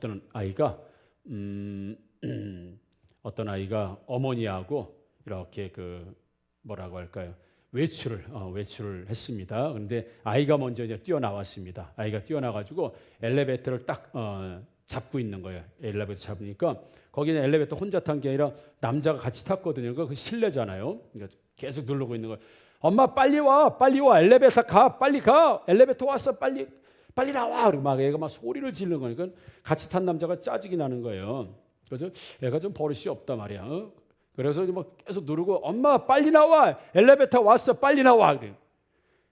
어떤 아이가 어떤 아이가 어머니하고 이렇게 그 뭐라고 할까요? 외출을 했습니다. 그런데 아이가 먼저 이제 뛰어나왔습니다. 아이가 뛰어나가지고 엘리베이터를 딱 잡고 있는 거예요. 엘리베이터 잡으니까 거기는 엘리베이터 혼자 탄 게 아니라 남자가 같이 탔거든요. 그 실내잖아요. 그러니까 계속 누르고 있는 거예요. 엄마 빨리 와, 빨리 와, 엘리베이터 가, 빨리 가, 엘리베이터 왔어, 빨리 나와. 그리고 막 애가 막 소리를 지르는 거니까 같이 탄 남자가 짜증이 나는 거예요. 그래서 애가 좀 버릇이 없단 말이야. 그래서 막 계속 누르고 엄마 빨리 나와, 엘리베이터 왔어, 빨리 나와. 그래.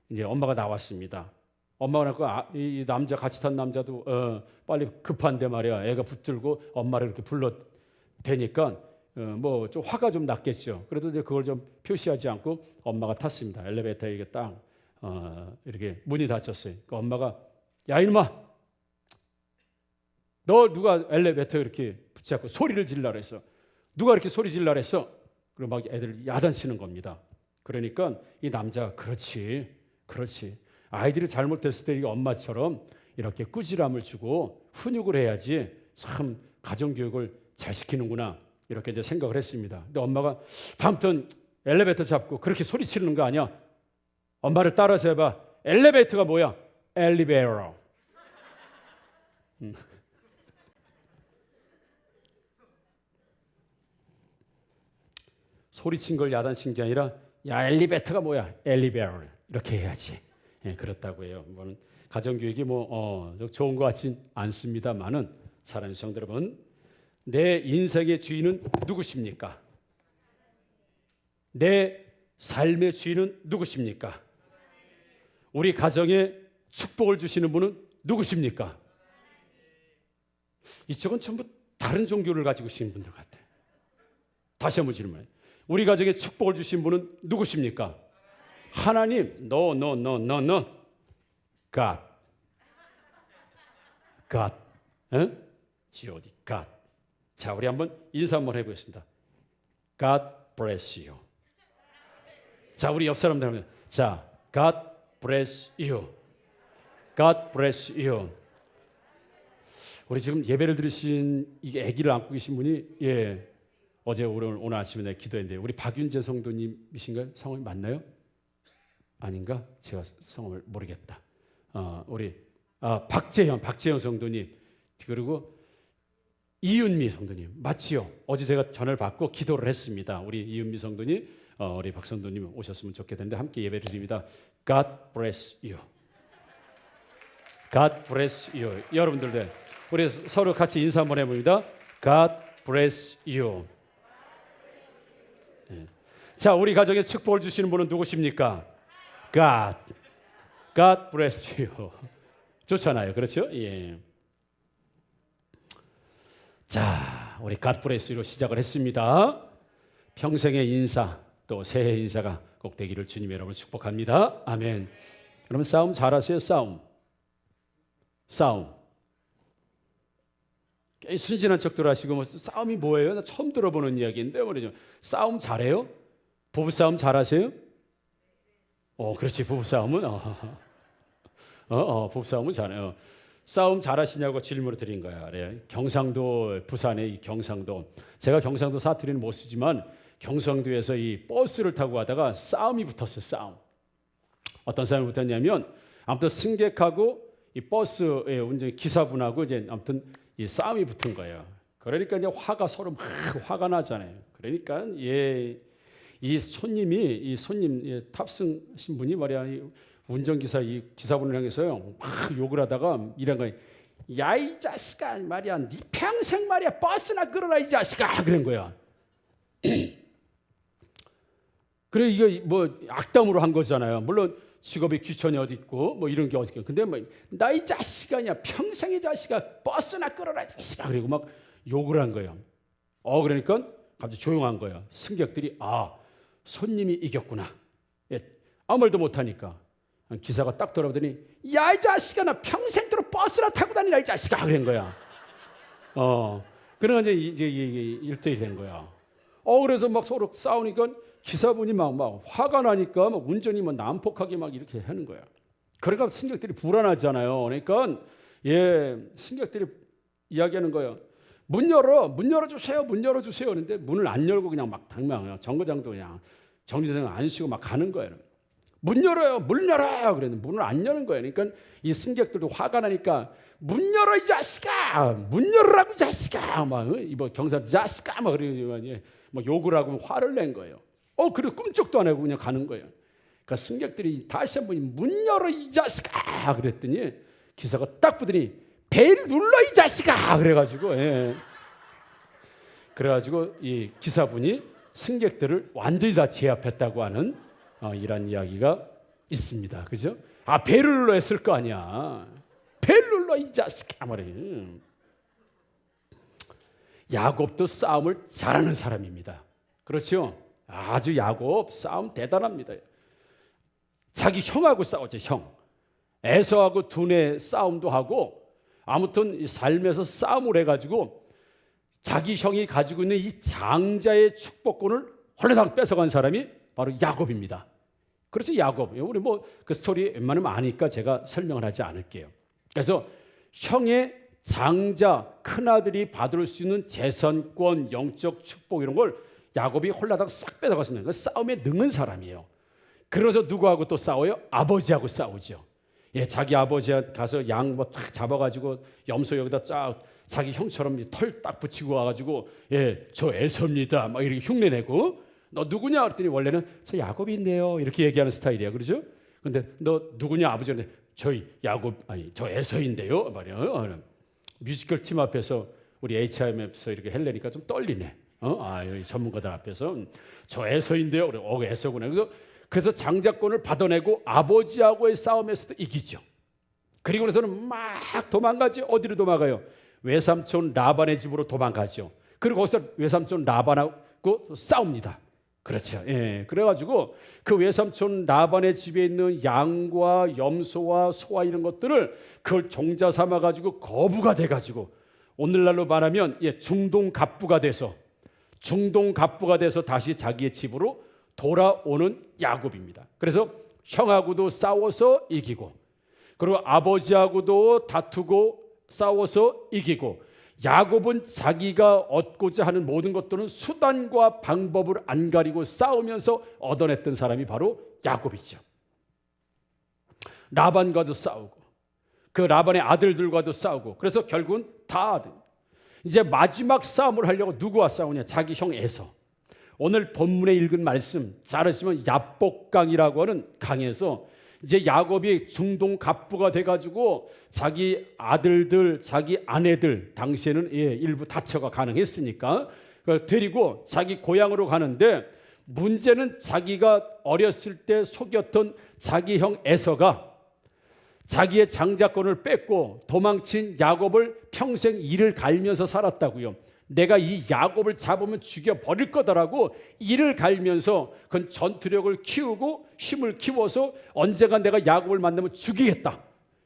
이제 엄마가 나왔습니다. 엄마가 이 남자 같이 탄 남자도 빨리 급한데 말이야. 애가 붙들고 엄마를 이렇게 불러 대니까 뭐 좀 화가 좀 났겠죠. 그래도 이제 그걸 좀 표시하지 않고 엄마가 탔습니다. 엘리베이터에 이게 딱 이렇게 문이 닫혔어요. 그러니까 엄마가 야 이놈아, 너 누가 엘리베이터 이렇게 붙잡고 소리를 질러라 그랬어. 누가 이렇게 소리 질러라 했어? 그리고 막 애들 야단치는 겁니다. 그러니까 이 남자 그렇지. 아이들이 잘못했을 때 엄마처럼 이렇게 꾸지람을 주고 훈육을 해야지 참 가정교육을 잘 시키는구나 이렇게 이제 생각을 했습니다. 근데 엄마가 다음부터는 엘리베이터 잡고 그렇게 소리 지르는 거 아니야. 엄마를 따라서 해봐. 엘리베이터가 뭐야? 엘리베이터. 소리친 걸 야단친 게 아니라 야 엘리베이터가 뭐야? 엘리베이터. 이렇게 해야지. 예, 그렇다고 해요. 뭐는 가정교육이 좋은 것 같진 않습니다만은 사랑하는 성도 여러분, 내 인생의 주인은 누구십니까? 내 삶의 주인은 누구십니까? 우리 가정에 축복을 주시는 분은 누구십니까? 이쪽은 전부 다른 종교를 가지고 계신 분들 같아. 다시 한번 질문해요. 우리 가정에 축복을 주신 분은 누구십니까? 하나님. No. God. G-O-D. God. 자, 우리 한번 인사 한번 해보겠습니다. God bless you. 자, 우리 옆 사람들 하면 자, God bless you. God bless you. 우리 지금 예배를 드리신 이 아기를 안고 계신 분이 어제 오늘 아침에 내가 기도했는데 우리 박윤재 성도님이신가요? 성함이 맞나요? 아닌가? 제가 성함을 모르겠다. 우리 박재현 성도님 그리고 이윤미 성도님 맞지요? 어제 제가 전화를 받고 기도를 했습니다. 우리 이윤미 성도님, 우리 박 성도님 오셨으면 좋겠는데 함께 예배를 드립니다. God bless you. God bless you. 여러분들도 우리 서로 같이 인사 한번 해봅니다. God bless you. 자, 우리 가정에 축복을 주시는 분은 누구십니까? God bless you. 좋잖아요. 그렇죠? 예. 자, 우리 God bless you로 시작을 했습니다. 평생의 인사, 또 새해 인사가 꼭 되기를 주님 여러분 축복합니다. 아멘. 그러면 싸움 잘하세요. 싸움. 순진한 척들 하시고 뭐 싸움이 뭐예요? 나 처음 들어보는 이야기인데 말이죠. 싸움 잘해요? 부부싸움 잘하세요? 그렇지. 부부싸움은 부부싸움은 잘해요. 싸움 잘하시냐고 질문을 드린 거야. 그래. 경상도, 부산의 이 경상도. 제가 경상도 사투리는 못 쓰지만 경상도에서 이 버스를 타고 가다가 싸움이 붙었어요. 싸움. 어떤 싸움이 붙었냐면 아무튼 승객하고 이 버스의 운전 기사분하고 이제 아무튼 이 싸움이 붙은 거예요. 그러니까 이제 서로 막 화가 나잖아요. 그러니까 이 손님 탑승하신 분이 말이야 운전기사 이 기사분을 향해서요 막 욕을 하다가 이런 거예요. 야 이 자식아 말이야 네 평생 말이야 버스나 끌어라 이 자식아 그런 거야. 그래 이거 뭐 악담으로 한 거잖아요. 물론 직업이 귀천이 어디 있고 뭐 이런 게 어디 있고 근데 뭐 나 이 자식아 아니야 평생의 자식아 버스나 끌어라 이 자식아 그리고 막 욕을 한 거예요. 그러니까 갑자기 조용한 거예요. 승객들이 손님이 이겼구나. 아무 말도 못하니까 기사가 딱 돌아보더니 야 이 자식아 나 평생도록 버스나 타고 다니라 이 자식아 그런 거야. 그러니까 이제 1대1 된 거야. 그래서 막 서로 싸우니까 기사분이 막 화가 나니까 막 운전이 막 난폭하게 막 이렇게 하는 거야. 그러니까 승객들이 불안하잖아요. 그러니까 승객들이 이야기하는 거예요. 문 열어주세요. 문 열어주세요. 그런데 문을 안 열고 그냥 막 당장 정거장도 그냥 정류장 안 쉬고 막 가는 거예요. 문 열어요. 문 열어요. 그랬는데 문을 안 여는 거예요. 그러니까 이 승객들도 화가 나니까 문 열어 이 자식아. 문 열으라고 이 자식아. 막 이거 경사 자식아 막 그러고 막 욕을 하고 화를 낸 거예요. 그리고 꿈쩍도 안 하고 그냥 가는 거예요. 그러니까 승객들이 다시 한번 문 열어 이 자식아 그랬더니 기사가 딱 보더니 벨 눌러 이 자식아 그래가지고 그래가지고 이 기사분이 승객들을 완전히 다 제압했다고 하는 이런 이야기가 있습니다. 그죠? 벨을 눌러 했을 거 아니야. 벨 눌러 이 자식아 말이야. 야곱도 싸움을 잘하는 사람입니다. 그렇죠? 아주 야곱 싸움 대단합니다. 자기 형하고 싸웠죠. 형 에서하고 두뇌 싸움도 하고 아무튼 이 삶에서 싸움을 해가지고 자기 형이 가지고 있는 이 장자의 축복권을 홀라당 뺏어간 사람이 바로 야곱입니다. 그래서 야곱 우리 뭐 그 스토리 웬만하면 아니까 제가 설명을 하지 않을게요. 그래서 형의 장자 큰아들이 받을 수 있는 재산권 영적 축복 이런 걸 야곱이 홀라당 싹 뺏어갔습니다. 그 싸움에 능한 사람이에요. 그래서 누구하고 또 싸워요? 아버지하고 싸우죠. 자기 아버지한테 가서 양 뭐 딱 잡아가지고 염소 여기다 쫙 자기 형처럼 털 딱 붙이고 와가지고 저 에서입니다 막 이렇게 흉내내고 너 누구냐 그랬더니 원래는 저 야곱인데요 이렇게 얘기하는 스타일이야. 그러죠? 근데 너 누구냐 아버지한테 저희 야곱 저 에서인데요 말이야. 뮤지컬 팀 앞에서 우리 HIM에서 이렇게 헬레니까 좀 떨리네. 여기 전문가들 앞에서 저 에서인데요. 그래 에서구나. 그래서 장자권을 받아내고 아버지하고의 싸움에서도 이기죠. 그리고 나서는 막 도망가지. 어디로 도망가요? 외삼촌 라반의 집으로 도망가죠. 그리고 거기서 외삼촌 라반하고 싸웁니다. 그렇죠. 그래가지고 그 외삼촌 라반의 집에 있는 양과 염소와 소와 이런 것들을 그걸 종자 삼아가지고 거부가 돼가지고 오늘날로 말하면 중동 갑부가 돼서 다시 자기의 집으로 돌아오는 야곱입니다. 그래서 형하고도 싸워서 이기고 그리고 아버지하고도 다투고 싸워서 이기고 야곱은 자기가 얻고자 하는 모든 것들은 수단과 방법을 안 가리고 싸우면서 얻어냈던 사람이 바로 야곱이죠. 라반과도 싸우고 그 라반의 아들들과도 싸우고 그래서 결국은 다 이제 마지막 싸움을 하려고 누구와 싸우냐? 자기 형 에서. 오늘 본문에 읽은 말씀 잘 아시면 야복강이라고 하는 강에서 이제 야곱이 중동 갑부가 돼가지고 자기 아들들, 자기 아내들 당시에는 일부 다처가 가능했으니까 그걸 데리고 자기 고향으로 가는데 문제는 자기가 어렸을 때 속였던 자기 형 에서가 자기의 장자권을 뺏고 도망친 야곱을 평생 이를 갈면서 살았다고요. 내가 이 야곱을 잡으면 죽여버릴 거다라고 이를 갈면서 그건 전투력을 키우고 힘을 키워서 언젠가 내가 야곱을 만나면 죽이겠다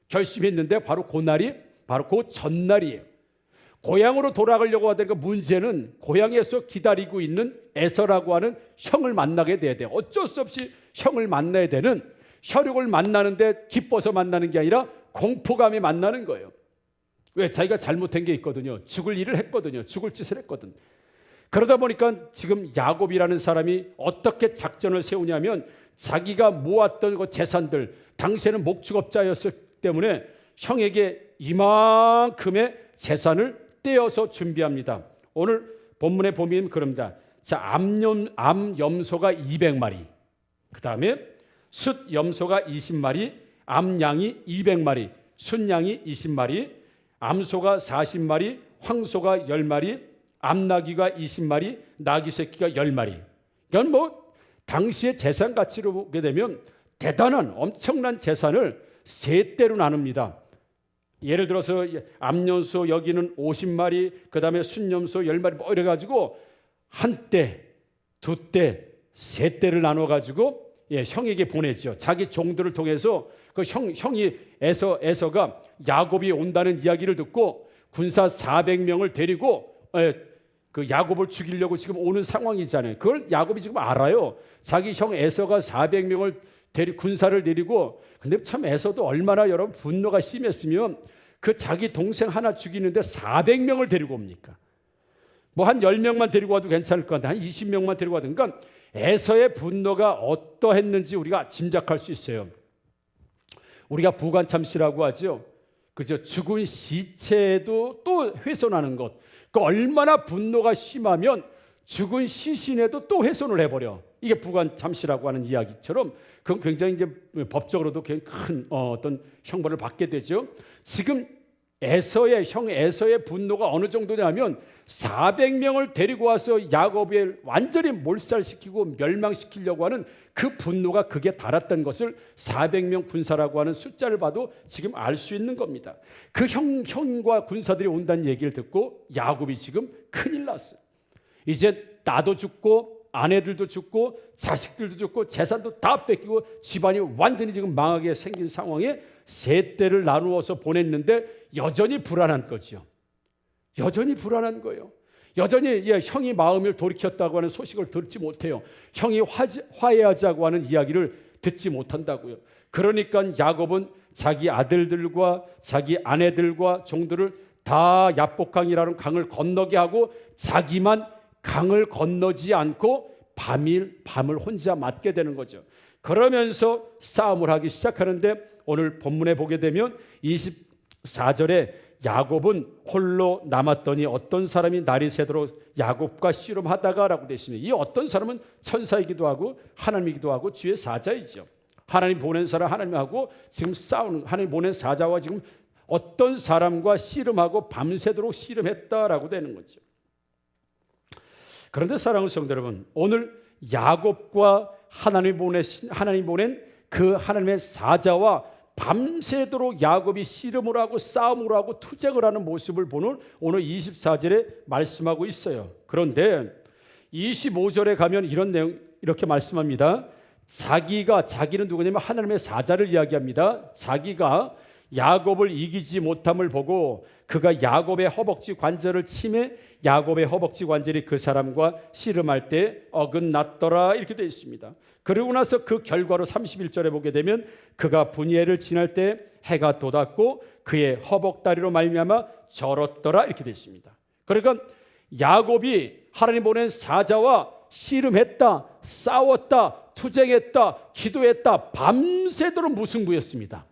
결심했는데 바로 그날이 바로 그 전날이에요. 고향으로 돌아가려고 하다가 문제는 고향에서 기다리고 있는 에서라고 하는 형을 만나게 돼야 돼요. 어쩔 수 없이 형을 만나야 되는 혈육을 만나는데 기뻐서 만나는 게 아니라 공포감이 만나는 거예요. 왜? 자기가 잘못한 게 있거든요. 죽을 일을 했거든요. 죽을 짓을 했거든. 그러다 보니까 지금 야곱이라는 사람이 어떻게 작전을 세우냐면 자기가 모았던 그 재산들 당시에는 목축업자였기 때문에 형에게 이만큼의 재산을 떼어서 준비합니다. 오늘 본문에 보면 그럽니다. 자, 암염소가 200마리, 그 다음에 숫염소가 20마리, 암양이 200마리, 순양이 20마리, 암소가 40마리, 황소가 10마리, 암나귀가 20마리, 나귀 새끼가 10마리. 이건 뭐 당시의 재산 가치로 보게 되면 대단한 엄청난 재산을 세 대로 나눕니다. 예를 들어서 암염소 여기는 50마리, 그 다음에 순염소 10마리 뭐 이래가지고 한 대, 두 대, 세 대를 나눠가지고 형에게 보내죠. 자기 종들을 통해서 그 형이 에서가 야곱이 온다는 이야기를 듣고 군사 400명을 데리고 그 야곱을 죽이려고 지금 오는 상황이잖아요. 그걸 야곱이 지금 알아요. 자기 형 에서가 400명을 군사를 데리고 근데 참 에서도 얼마나 여러분 분노가 심했으면 그 자기 동생 하나 죽이는데 400명을 데리고 옵니까? 뭐 한 10명만 데리고 와도 괜찮을 것 같은데 한 20명만 데리고 와도, 그러니까 에서의 분노가 어떠했는지 우리가 짐작할 수 있어요. 우리가 부관참시라고 하죠. 그죠? 죽은 시체에도 또 훼손하는 것. 그 얼마나 분노가 심하면 죽은 시신에도 또 훼손을 해버려. 이게 부관참시라고 하는 이야기처럼 그건 굉장히 이제 법적으로도 굉장히 큰 어떤 형벌을 받게 되죠. 지금 형 에서의 분노가 어느 정도냐면 400명을 데리고 와서 야곱을 완전히 몰살시키고 멸망시키려고 하는 그 분노가 극에 달았던 것을 400명 군사라고 하는 숫자를 봐도 지금 알 수 있는 겁니다. 그 형과 군사들이 온다는 얘기를 듣고 야곱이 지금 큰일 났어요. 이제 나도 죽고 아내들도 죽고 자식들도 죽고 재산도 다 뺏기고 집안이 완전히 지금 망하게 생긴 상황에 세 떼를 나누어서 보냈는데 여전히 불안한 거죠. 여전히 불안한 거예요. 여전히 형이 마음을 돌이켰다고 하는 소식을 듣지 못해요. 형이 화해하자고 하는 이야기를 듣지 못한다고요. 그러니까 야곱은 자기 아들들과 자기 아내들과 종들을 다 야복강이라는 강을 건너게 하고 자기만 강을 건너지 않고 밤을 혼자 맞게 되는 거죠. 그러면서 싸움을 하기 시작하는데 오늘 본문에 보게 되면 24절에 야곱은 홀로 남았더니 어떤 사람이 날이 새도록 야곱과 씨름하다가 라고 되어 있습니다. 이 어떤 사람은 천사이기도 하고 하나님이기도 하고 주의 사자이죠. 하나님 보낸 사람 하나님하고 지금 싸우는, 하나님 보낸 사자와 지금 어떤 사람과 씨름하고 밤새도록 씨름했다라고 되는 거죠. 그런데 사랑하는 성도 여러분, 오늘 야곱과 하나님 보낸 그 하나님의 사자와 밤새도록 야곱이 씨름을 하고 싸움을 하고 투쟁을 하는 모습을 보는 오늘 24절에 말씀하고 있어요. 그런데 25절에 가면 이런 내용 이렇게 말씀합니다. 자기는 누구냐면 하나님의 사자를 이야기합니다. 자기가 야곱을 이기지 못함을 보고 그가 야곱의 허벅지 관절을 치매 야곱의 허벅지 관절이 그 사람과 씨름할 때 어긋났더라 이렇게 되어 있습니다. 그러고 나서 그 결과로 31절에 보게 되면 그가 분이엘을 지날 때 해가 돋았고 그의 허벅다리로 말미암아 절었더라 이렇게 되어 있습니다. 그러니까 야곱이 하나님 보낸 사자와 씨름했다, 싸웠다, 투쟁했다, 기도했다, 밤새도록 무승부였습니다.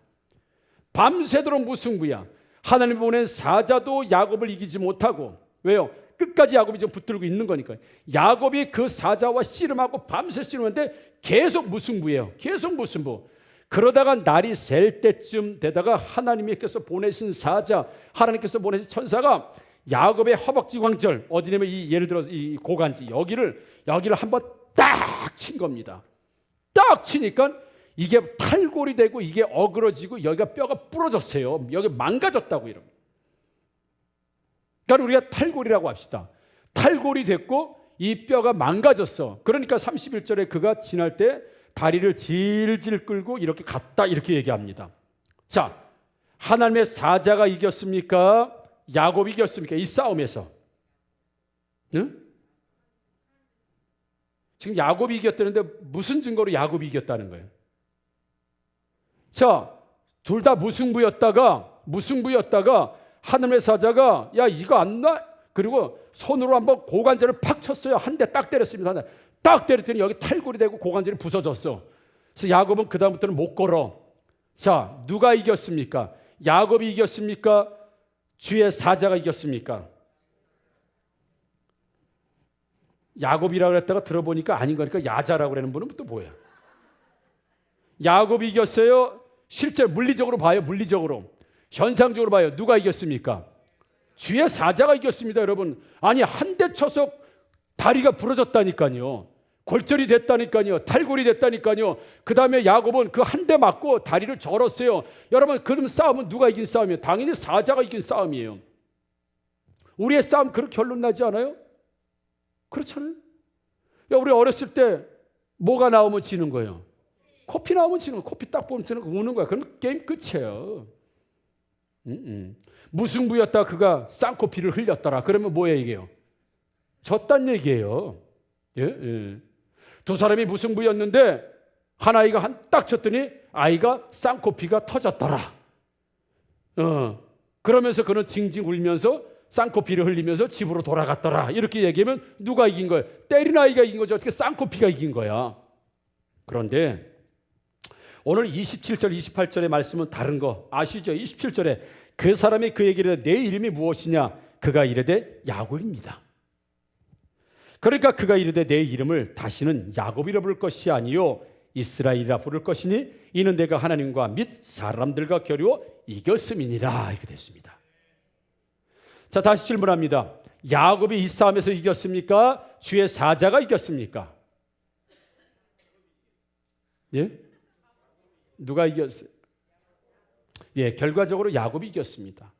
밤새도록 무승부야. 하나님 보낸 사자도 야곱을 이기지 못하고, 왜요? 끝까지 야곱이 지금 붙들고 있는 거니까요. 야곱이 그 사자와 씨름하고 밤새 씨름하는데 계속 무승부예요. 계속 무승부. 그러다가 날이 셀 때쯤 되다가 하나님께서 보내신 사자, 하나님께서 보내신 천사가 야곱의 허벅지 관절, 어디냐면 예를 들어서 이 고관지 여기를 한번 딱 친 겁니다. 딱 치니까 이게 탈골이 되고 이게 어그러지고 여기가 뼈가 부러졌어요. 여기 망가졌다고 이러면. 그러니까 우리가 탈골이라고 합시다. 탈골이 됐고 이 뼈가 망가졌어. 그러니까 31절에 그가 지날 때 다리를 질질 끌고 이렇게 갔다 이렇게 얘기합니다. 자, 하나님의 사자가 이겼습니까? 야곱이 이겼습니까? 이 싸움에서. 응? 지금 야곱이 이겼다는데 무슨 증거로 야곱이 이겼다는 거예요? 자, 둘 다 무승부였다가 하나님의 사자가 야 이거 안 나? 그리고 손으로 한번 고관절을 팍 쳤어요. 한 대 딱 때렸습니다. 딱 때렸더니 여기 탈골이 되고 고관절이 부서졌어. 그래서 야곱은 그 다음부터는 못 걸어. 자, 누가 이겼습니까? 야곱이 이겼습니까? 주의 사자가 이겼습니까? 야곱이라고 그랬다가 들어보니까 아닌 거니까 야자라고 그러는 분은 또 뭐야? 야곱이 이겼어요? 실제 물리적으로 봐요. 물리적으로. 현상적으로 봐요. 누가 이겼습니까? 주의 사자가 이겼습니다, 여러분. 아니 한 대 쳐서 다리가 부러졌다니까요. 골절이 됐다니까요. 탈골이 됐다니까요. 그 다음에 야곱은 그 한 대 맞고 다리를 절었어요. 여러분 그럼 싸움은 누가 이긴 싸움이에요? 당연히 사자가 이긴 싸움이에요. 우리의 싸움 그렇게 결론 나지 않아요? 그렇잖아요. 야, 우리 어렸을 때 뭐가 나오면 지는 거예요? 코피 나오면 지는 거예요. 코피 딱 보면 지는 거 우는 거야. 그러면 게임 끝이에요. 무승부였다 그가 쌍코피를 흘렸더라. 그러면 뭐예요 이게요? 졌단 얘기예요. 예? 두 사람이 무승부였는데 한 아이가 딱 쳤더니 아이가 쌍코피가 터졌더라. 그러면서 그는 징징 울면서 쌍코피를 흘리면서 집으로 돌아갔더라. 이렇게 얘기하면 누가 이긴 거예요? 때린 아이가 이긴 거죠. 어떻게 쌍코피가 이긴 거야? 그런데 오늘 27절, 28절의 말씀은 다른 거 아시죠? 27절에 그 사람이 그에게 이르되 내 이름이 무엇이냐? 그가 이르되 야곱입니다. 그러니까 그가 이르되 내 이름을 다시는 야곱이라 부를 것이 아니요 이스라엘이라 부를 것이니 이는 내가 하나님과 및 사람들과 겨루어 이겼음이니라. 이렇게 됐습니다. 자, 다시 질문합니다. 야곱이 이 싸움에서 이겼습니까? 주의 사자가 이겼습니까? 예? 누가 이겼어요? 예, 결과적으로 야곱이 이겼습니다.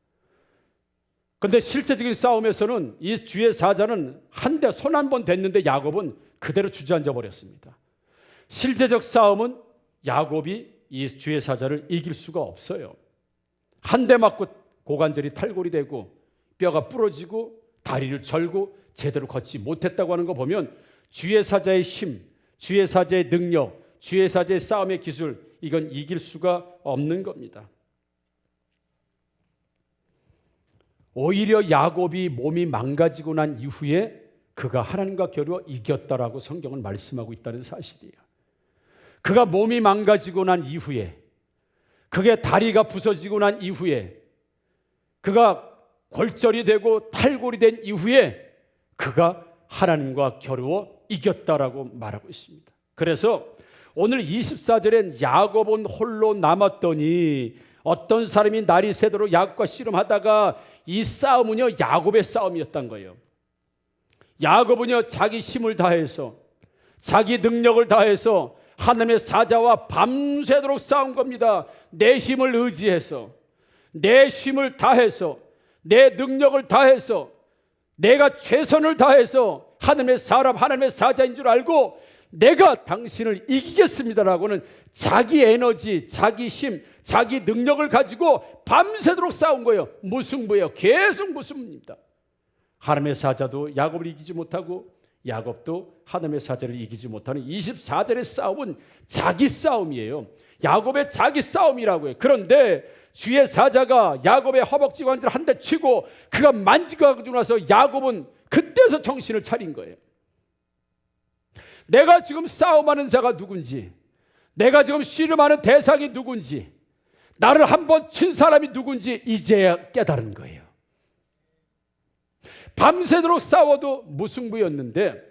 그런데 실제적인 싸움에서는 이 주의 사자는 한 대 손 한 번 댔는데 야곱은 그대로 주저앉아 버렸습니다. 실제적 싸움은 야곱이 이 주의 사자를 이길 수가 없어요. 한 대 맞고 고관절이 탈골이 되고 뼈가 부러지고 다리를 절고 제대로 걷지 못했다고 하는 거 보면 주의 사자의 힘, 주의 사자의 능력, 주의 사자의 싸움의 기술, 이건 이길 수가 없는 겁니다. 오히려 야곱이 몸이 망가지고 난 이후에 그가 하나님과 겨루어 이겼다라고 성경은 말씀하고 있다는 사실이에요. 그가 몸이 망가지고 난 이후에, 그게 다리가 부서지고 난 이후에, 그가 골절이 되고 탈골이 된 이후에 그가 하나님과 겨루어 이겼다라고 말하고 있습니다. 그래서 오늘 24절엔 야곱은 홀로 남았더니 어떤 사람이 날이 새도록 야곱과 씨름하다가 이 싸움은요 야곱의 싸움이었던 거예요. 야곱은요 자기 힘을 다해서 자기 능력을 다해서 하나님의 사자와 밤새도록 싸운 겁니다. 내 힘을 의지해서, 내 힘을 다해서, 내 능력을 다해서, 내가 최선을 다해서 하나님의 사람, 하나님의 사자인 줄 알고 내가 당신을 이기겠습니다라고는 자기 에너지, 자기 힘, 자기 능력을 가지고 밤새도록 싸운 거예요. 무승부예요. 계속 무승부입니다. 하나님의 사자도 야곱을 이기지 못하고 야곱도 하나님의 사자를 이기지 못하는 24절의 싸움은 자기 싸움이에요. 야곱의 자기 싸움이라고 해요. 그런데 주의 사자가 야곱의 허벅지 관절을 한 대 치고 그가 만지고 나서 야곱은 그때서 정신을 차린 거예요. 내가 지금 싸움하는 자가 누군지, 내가 지금 씨름하는 대상이 누군지, 나를 한번 친 사람이 누군지 이제야 깨달은 거예요. 밤새도록 싸워도 무승부였는데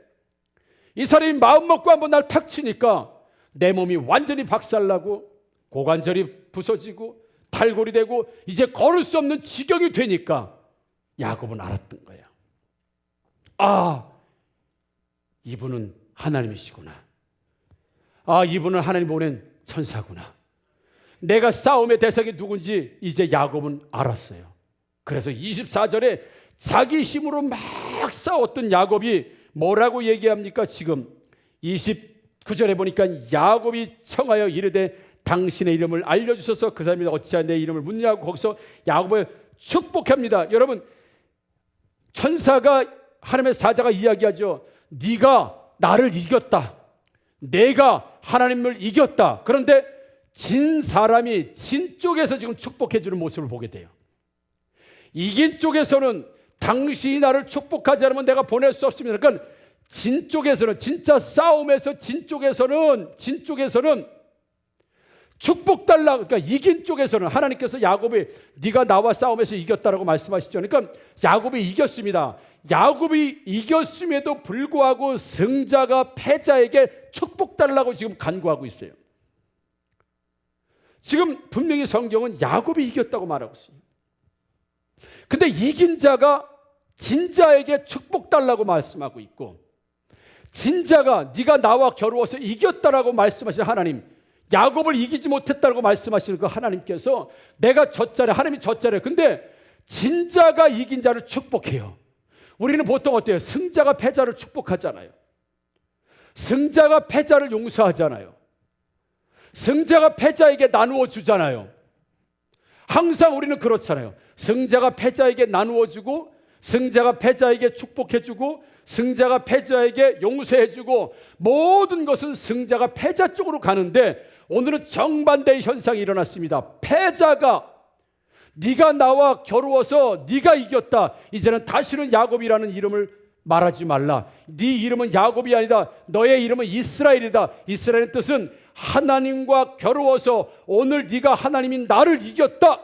이 사람이 마음 먹고 한번 날 탁 치니까 내 몸이 완전히 박살나고 고관절이 부서지고 탈골이 되고 이제 걸을 수 없는 지경이 되니까 야곱은 알았던 거야. 아, 이분은 하나님이시구나. 아, 이분은 하나님 보낸 천사구나. 내가 싸움의 대상이 누군지 이제 야곱은 알았어요. 그래서 24절에 자기 힘으로 막 싸웠던 야곱이 뭐라고 얘기합니까? 지금 29절에 보니까 야곱이 청하여 이르되 당신의 이름을 알려주셔서 그 사람이 어찌하여 내 이름을 묻냐고 거기서 야곱을 축복합니다. 여러분, 천사가 하나님의 사자가 이야기하죠. 네가 나를 이겼다. 내가 하나님을 이겼다. 그런데 진 사람이 진 쪽에서 지금 축복해 주는 모습을 보게 돼요. 이긴 쪽에서는 당신이 나를 축복하지 않으면 내가 보낼 수 없습니다. 그러니까 진 쪽에서는, 진짜 싸움에서 진 쪽에서는 축복 달라. 그러니까 이긴 쪽에서는 하나님께서 야곱이 네가 나와 싸움에서 이겼다라고 말씀하시죠. 그러니까 야곱이 이겼습니다. 야곱이 이겼음에도 불구하고 승자가 패자에게 축복 달라고 지금 간구하고 있어요. 지금 분명히 성경은 야곱이 이겼다고 말하고 있습니다. 근데 이긴 자가 진자에게 축복 달라고 말씀하고 있고, 진자가 네가 나와 겨루어서 이겼다라고 말씀하신 하나님, 야곱을 이기지 못했다고 말씀하시는 그 하나님께서 내가 졌잖아요. 하나님이 졌잖아요. 근데 진자가 이긴 자를 축복해요. 우리는 보통 어때요? 승자가 패자를 축복하잖아요. 승자가 패자를 용서하잖아요. 승자가 패자에게 나누어 주잖아요. 항상 우리는 그렇잖아요. 승자가 패자에게 나누어 주고, 승자가 패자에게 축복해 주고, 승자가 패자에게 용서해 주고, 모든 것은 승자가 패자 쪽으로 가는데 오늘은 정반대의 현상이 일어났습니다. 패자가 네가 나와 겨루어서 네가 이겼다. 이제는 다시는 야곱이라는 이름을 말하지 말라. 네 이름은 야곱이 아니다. 너의 이름은 이스라엘이다. 이스라엘의 뜻은 하나님과 겨루어서 오늘 네가 하나님인 나를 이겼다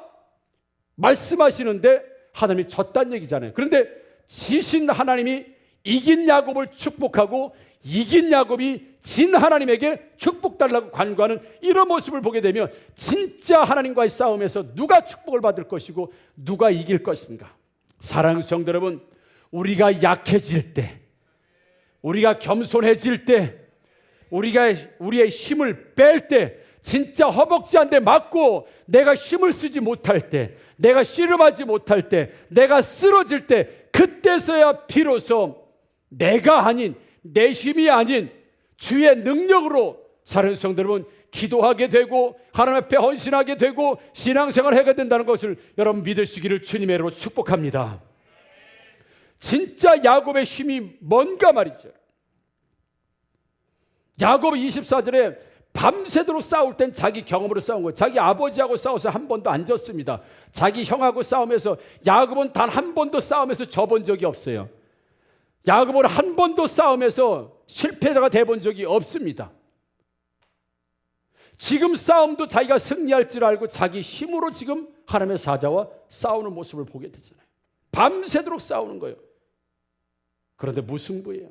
말씀하시는데 하나님이 졌다는 얘기잖아요. 그런데 지신 하나님이 이긴 야곱을 축복하고 이긴 야곱이 진 하나님에게 축복 달라고 간구하는 이런 모습을 보게 되면 진짜 하나님과의 싸움에서 누가 축복을 받을 것이고 누가 이길 것인가. 사랑하는 성도 여러분, 우리가 약해질 때, 우리가 겸손해질 때, 우리가 우리의 힘을 뺄 때, 진짜 허벅지 한 대 맞고 내가 힘을 쓰지 못할 때, 내가 씨름하지 못할 때, 내가 쓰러질 때, 그때서야 비로소 내가 아닌, 내 힘이 아닌 주의 능력으로 사랑하는 성도 여러분, 기도하게 되고 하나님 앞에 헌신하게 되고 신앙생활을 하게 된다는 것을 여러분 믿으시기를 주님의 이름으로 축복합니다. 진짜 야곱의 힘이 뭔가 말이죠. 야곱이 24절에 밤새도록 싸울 땐 자기 경험으로 싸운 거예요. 자기 아버지하고 싸워서 한 번도 안 졌습니다. 자기 형하고 싸우면서 야곱은 단 한 번도 싸우면서 져본 적이 없어요. 야곱은 한 번도 싸움에서 실패자가 돼본 적이 없습니다. 지금 싸움도 자기가 승리할 줄 알고 자기 힘으로 지금 하나님의 사자와 싸우는 모습을 보게 되잖아요. 밤새도록 싸우는 거예요. 그런데 무승부예요.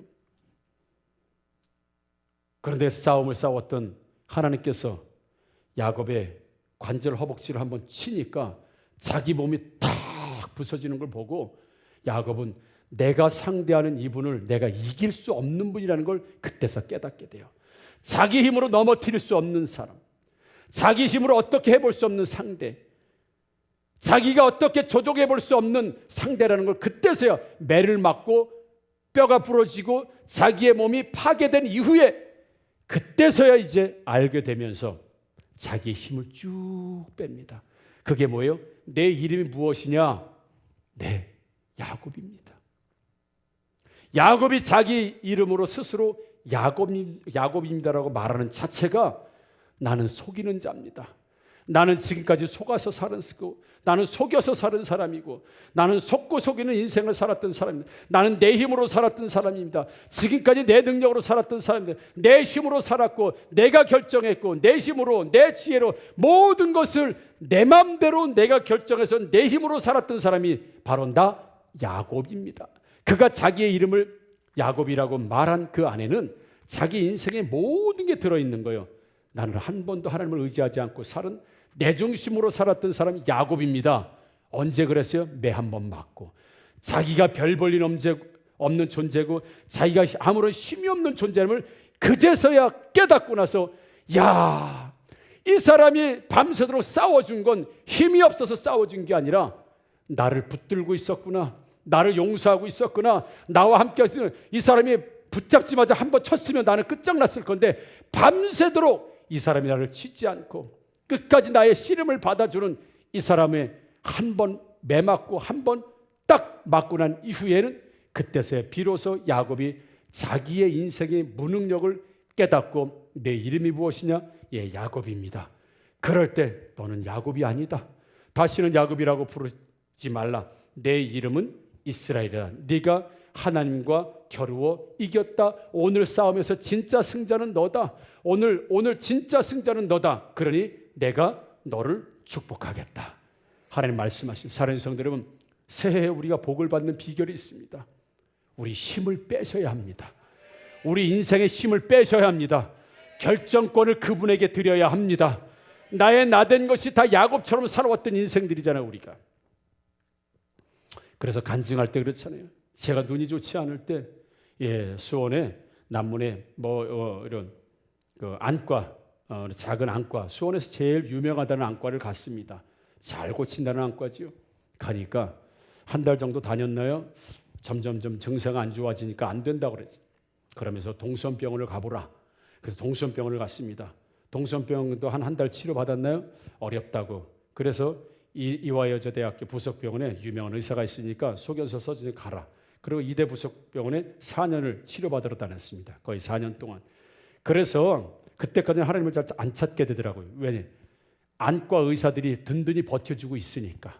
그런데 싸움을 싸웠던 하나님께서 야곱의 관절 허벅지를 한번 치니까 자기 몸이 탁 부서지는 걸 보고 야곱은 내가 상대하는 이분을 내가 이길 수 없는 분이라는 걸 그때서 깨닫게 돼요. 자기 힘으로 넘어뜨릴 수 없는 사람, 자기 힘으로 어떻게 해볼 수 없는 상대, 자기가 어떻게 조종해 볼 수 없는 상대라는 걸 그때서야 매를 맞고 뼈가 부러지고 자기의 몸이 파괴된 이후에 그때서야 이제 알게 되면서 자기의 힘을 쭉 뺍니다. 그게 뭐예요? 내 이름이 무엇이냐? 네, 야곱입니다. 야곱이 자기 이름으로 스스로 야곱입니다라고 말하는 자체가 나는 속이는 자입니다. 나는 지금까지 속아서 살았고 나는 속여서 사는 사람이고 나는 속고 속이는 인생을 살았던 사람입니다. 나는 내 힘으로 살았던 사람입니다. 지금까지 내 능력으로 살았던 사람입니다. 내 힘으로 살았고 내가 결정했고 내 힘으로 내 지혜로 모든 것을 내 마음대로 내가 결정해서 내 힘으로 살았던 사람이 바로 나 야곱입니다. 그가 자기의 이름을 야곱이라고 말한 그 안에는 자기 인생의 모든 게 들어있는 거예요. 나는 한 번도 하나님을 의지하지 않고 살은 내 중심으로 살았던 사람이 야곱입니다. 언제 그랬어요? 매 한 번 맞고 자기가 별 볼 일 없는 존재고 자기가 아무런 힘이 없는 존재임을 그제서야 깨닫고 나서 야, 이 사람이 밤새도록 싸워준 건 힘이 없어서 싸워준 게 아니라 나를 붙들고 있었구나, 나를 용서하고 있었구나, 나와 함께 했으면 이 사람이 붙잡지마자 한 번 쳤으면 나는 끝장났을 건데 밤새도록 이 사람이 나를 치지 않고 끝까지 나의 씨름을 받아주는 이 사람의 한 번 매맞고 한 번 딱 맞고 난 이후에는 그때서야 비로소 야곱이 자기의 인생의 무능력을 깨닫고 내 이름이 무엇이냐? 예, 야곱입니다. 그럴 때 너는 야곱이 아니다. 다시는 야곱이라고 부르지 말라. 내 이름은 이스라엘이다. 네가 하나님과 겨루어 이겼다. 오늘 싸움에서 진짜 승자는 너다. 오늘 진짜 승자는 너다. 그러니 내가 너를 축복하겠다. 하나님 말씀하십니다. 사랑하는 성도 여러분, 새해에 우리가 복을 받는 비결이 있습니다. 우리 힘을 빼셔야 합니다. 우리 인생의 힘을 빼셔야 합니다. 결정권을 그분에게 드려야 합니다. 나의 나된 것이 다 야곱처럼 살아왔던 인생들이잖아요, 우리가. 그래서 간증할 때 그렇잖아요. 제가 눈이 좋지 않을 때, 수원에 남문에 이런 그 안과, 작은 안과, 수원에서 제일 유명하다는 안과를 갔습니다. 잘 고친다는 안과지요. 가니까 한 달 정도 다녔나요? 점점점 증세가 안 좋아지니까 안 된다고 그랬죠. 그러면서 동선병원을 가보라. 그래서 동선병원을 갔습니다. 동선병원도 한 달 치료 받았나요? 어렵다고. 그래서 이화여자대학교 부석병원에 유명한 의사가 있으니까 속여서 써주니 가라. 그리고 이대 부석병원에 4년을 치료받으러 다녔습니다. 거의 4년 동안. 그래서 그때까지는 하나님을 잘 안 찾게 되더라고요. 왜냐? 안과 의사들이 든든히 버텨주고 있으니까.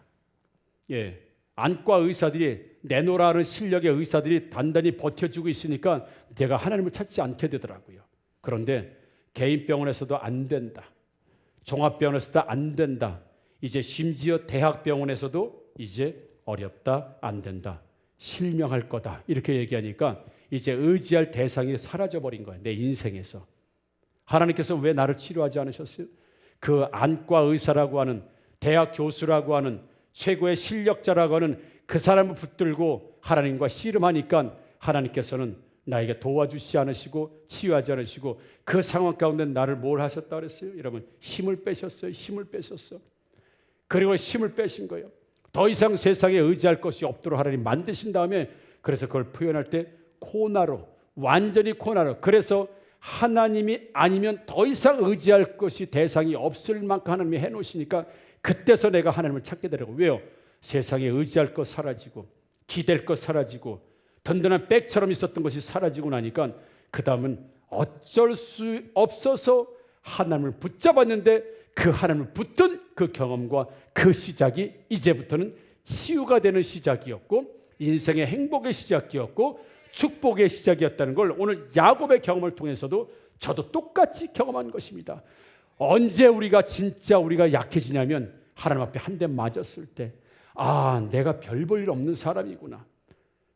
예, 안과 의사들이 내노라는 실력의 의사들이 단단히 버텨주고 있으니까 내가 하나님을 찾지 않게 되더라고요. 그런데 개인 병원에서도 안 된다. 종합병원에서도 안 된다. 이제 심지어 대학병원에서도 이제 어렵다, 안 된다. 실명할 거다. 이렇게 얘기하니까 이제 의지할 대상이 사라져버린 거예요. 내 인생에서. 하나님께서 왜 나를 치료하지 않으셨어요? 그 안과 의사라고 하는, 대학 교수라고 하는, 최고의 실력자라고 하는 그 사람을 붙들고 하나님과 씨름하니까 하나님께서는 나에게 도와주시지 않으시고 치유하지 않으시고 그 상황 가운데 나를 뭘 하셨다 그랬어요? 여러분, 힘을 빼셨어요. 힘을 빼셨어. 그리고 힘을 빼신 거예요. 더 이상 세상에 의지할 것이 없도록 하나님 만드신 다음에, 그래서 그걸 표현할 때 코나로, 완전히 코나로, 그래서 하나님이 아니면 더 이상 의지할 것이 대상이 없을 만큼 하나님이 해놓으시니까 그때서 내가 하나님을 찾게 되라고. 왜요? 세상에 의지할 것 사라지고 기댈 것 사라지고 든든한 백처럼 있었던 것이 사라지고 나니까 그 다음은 어쩔 수 없어서 하나님을 붙잡았는데 그 하나님을 붙든 그 경험과 그 시작이 이제부터는 치유가 되는 시작이었고 인생의 행복의 시작이었고 축복의 시작이었다는 걸 오늘 야곱의 경험을 통해서도 저도 똑같이 경험한 것입니다. 언제 우리가 진짜 우리가 약해지냐면 하나님 앞에 한 대 맞았을 때, 아, 내가 별 볼 일 없는 사람이구나.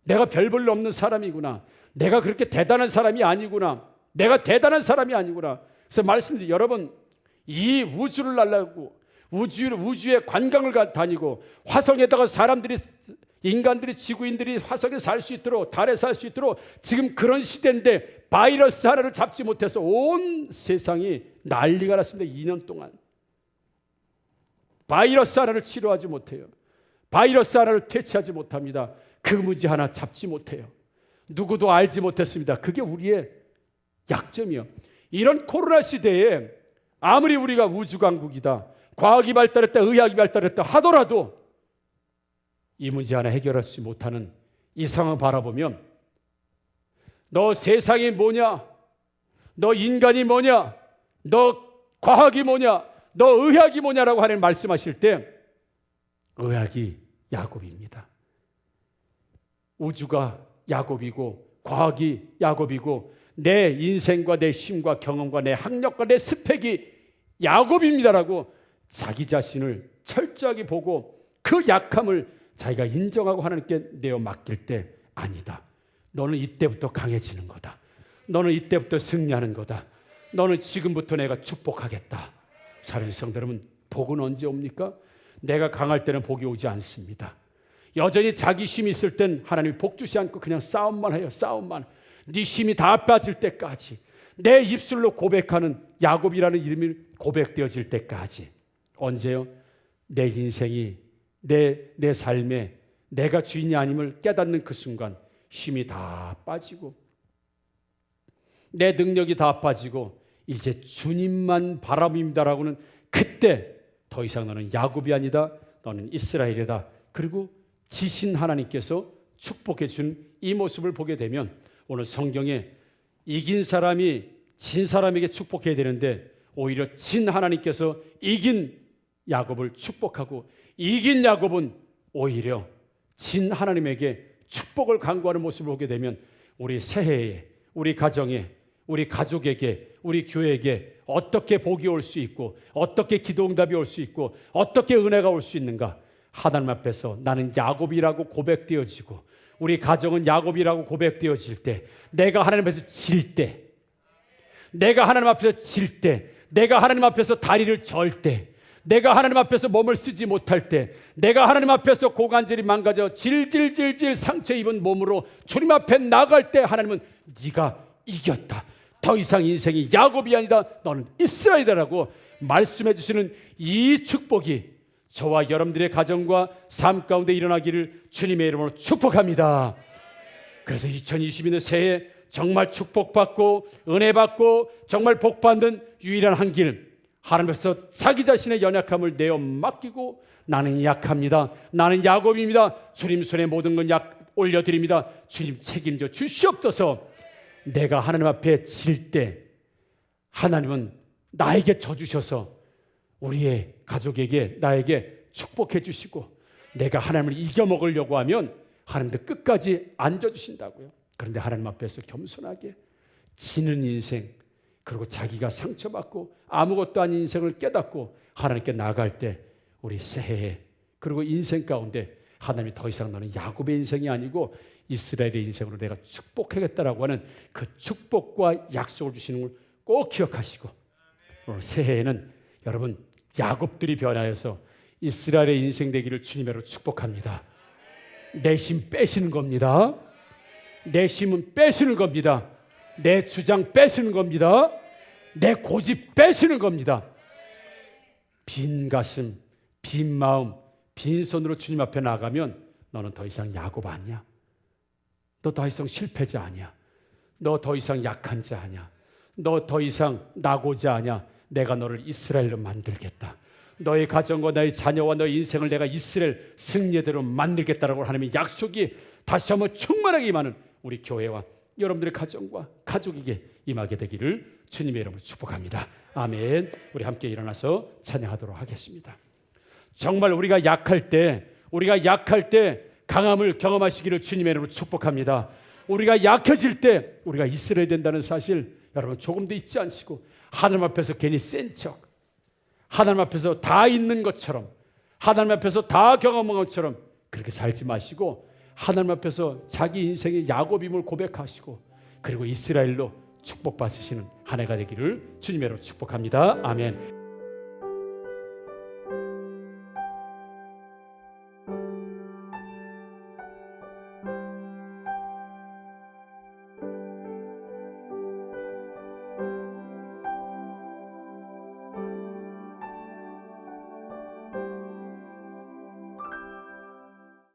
내가 별 볼 일 없는 사람이구나. 내가 그렇게 대단한 사람이 아니구나. 내가 대단한 사람이 아니구나. 그래서 말씀드려요. 여러분, 이 우주를 날라고 우주의 관광을 다니고 화성에다가 사람들이, 인간들이, 지구인들이 화성에 살 수 있도록, 달에 살 수 있도록 지금 그런 시대인데 바이러스 하나를 잡지 못해서 온 세상이 난리가 났습니다. 2년 동안 바이러스 하나를 치료하지 못해요. 바이러스 하나를 퇴치하지 못합니다. 그 문제 하나 잡지 못해요. 누구도 알지 못했습니다. 그게 우리의 약점이요. 이런 코로나 시대에 아무리 우리가 우주강국이다, 과학이 발달했다, 의학이 발달했다 하더라도 이 문제 하나 해결하지 못하는 이 상황을 바라보면 너 세상이 뭐냐? 너 인간이 뭐냐? 너 과학이 뭐냐? 너 의학이 뭐냐라고 하나님 말씀하실 때 의학이 야곱입니다. 우주가 야곱이고 과학이 야곱이고 내 인생과 내 힘과 경험과 내 학력과 내 스펙이 야곱입니다라고 자기 자신을 철저하게 보고 그 약함을 자기가 인정하고 하나님께 내어 맡길 때, 아니다, 너는 이때부터 강해지는 거다. 너는 이때부터 승리하는 거다. 너는 지금부터 내가 축복하겠다. 사랑하는 성도 여러분, 복은 언제 옵니까? 내가 강할 때는 복이 오지 않습니다. 여전히 자기 힘이 있을 땐 하나님이 복 주시 않고 그냥 싸움만 해요. 싸움만. 네 힘이 다 빠질 때까지, 내 입술로 고백하는 야곱이라는 이름이 고백되어질 때까지. 언제요? 내 인생이, 내 삶에 내가 주인이 아님을 깨닫는 그 순간 힘이 다 빠지고 내 능력이 다 빠지고 이제 주님만 바라봅니다라고는, 그때 더 이상 너는 야곱이 아니다, 너는 이스라엘이다. 그리고 지신 하나님께서 축복해 준 이 모습을 보게 되면 오늘 성경에 이긴 사람이 진 사람에게 축복해야 되는데 오히려 진 하나님께서 이긴 야곱을 축복하고 이긴 야곱은 오히려 진 하나님에게 축복을 간구하는 모습을 보게 되면 우리 새해에, 우리 가정에, 우리 가족에게, 우리 교회에게 어떻게 복이 올 수 있고 어떻게 기도 응답이 올 수 있고 어떻게 은혜가 올 수 있는가. 하나님 앞에서 나는 야곱이라고 고백되어지고 우리 가정은 야곱이라고 고백되어질 때, 내가 하나님 앞에서 질 때, 내가 하나님 앞에서 질 때, 내가 하나님 앞에서 다리를 절 때, 내가 하나님 앞에서 몸을 쓰지 못할 때, 내가 하나님 앞에서 고관절이 망가져 질질질질 상처 입은 몸으로 주님 앞에 나갈 때 하나님은 네가 이겼다. 더 이상 인생이 야곱이 아니다. 너는 이스라엘이라고 말씀해 주시는 이 축복이 저와 여러분들의 가정과 삶 가운데 일어나기를 주님의 이름으로 축복합니다. 그래서 2022년 새해 정말 축복받고 은혜받고 정말 복받는 유일한 한 길, 하나님께서 자기 자신의 연약함을 내어 맡기고 나는 약합니다. 나는 야곱입니다. 주님 손에 모든 건 올려드립니다. 주님 책임져 주시옵소서. 내가 하나님 앞에 질 때 하나님은 나에게 져주셔서 우리의 가족에게, 나에게 축복해 주시고 내가 하나님을 이겨먹으려고 하면 하나님도 끝까지 앉아주신다고요. 그런데 하나님 앞에서 겸손하게 지는 인생, 그리고 자기가 상처받고 아무것도 아닌 인생을 깨닫고 하나님께 나아갈 때 우리 새해에 그리고 인생 가운데 하나님이 더 이상 너는 야곱의 인생이 아니고 이스라엘의 인생으로 내가 축복하겠다라고 하는 그 축복과 약속을 주시는 걸 꼭 기억하시고 오늘 새해에는 여러분 야곱들이 변하여서 이스라엘의 인생 되기를 주님으로 축복합니다. 내 힘 빼시는 겁니다. 내 힘은 빼시는 겁니다. 내 주장 빼시는 겁니다. 내 고집 빼시는 겁니다. 빈 가슴, 빈 마음, 빈손으로 주님 앞에 나가면 너는 더 이상 야곱 아니야. 너 더 이상 실패자 아니야. 너 더 이상 약한 자 아니야. 너 더 이상 나고자 아니야. 내가 너를 이스라엘로 만들겠다. 너의 가정과 너의 자녀와 너의 인생을 내가 이스라엘 승리대로 만들겠다라고 하나님의 약속이 다시 한번 충만하게 임하는 우리 교회와 여러분들의 가정과 가족에게 임하게 되기를 주님의 이름으로 축복합니다. 아멘. 우리 함께 일어나서 찬양하도록 하겠습니다. 정말 우리가 약할 때 강함을 경험하시기를 주님의 이름으로 축복합니다. 우리가 약해질 때 우리가 있어야 된다는 사실 여러분 조금도 잊지 않으시고 하나님 앞에서 괜히 센 척, 하나님 앞에서 다 있는 것처럼, 하나님 앞에서 다 경험한 것처럼 그렇게 살지 마시고 하나님 앞에서 자기 인생의 야곱임을 고백하시고 그리고 이스라엘로 축복받으시는 한 해가 되기를 주님의 이름으로 축복합니다. 아멘.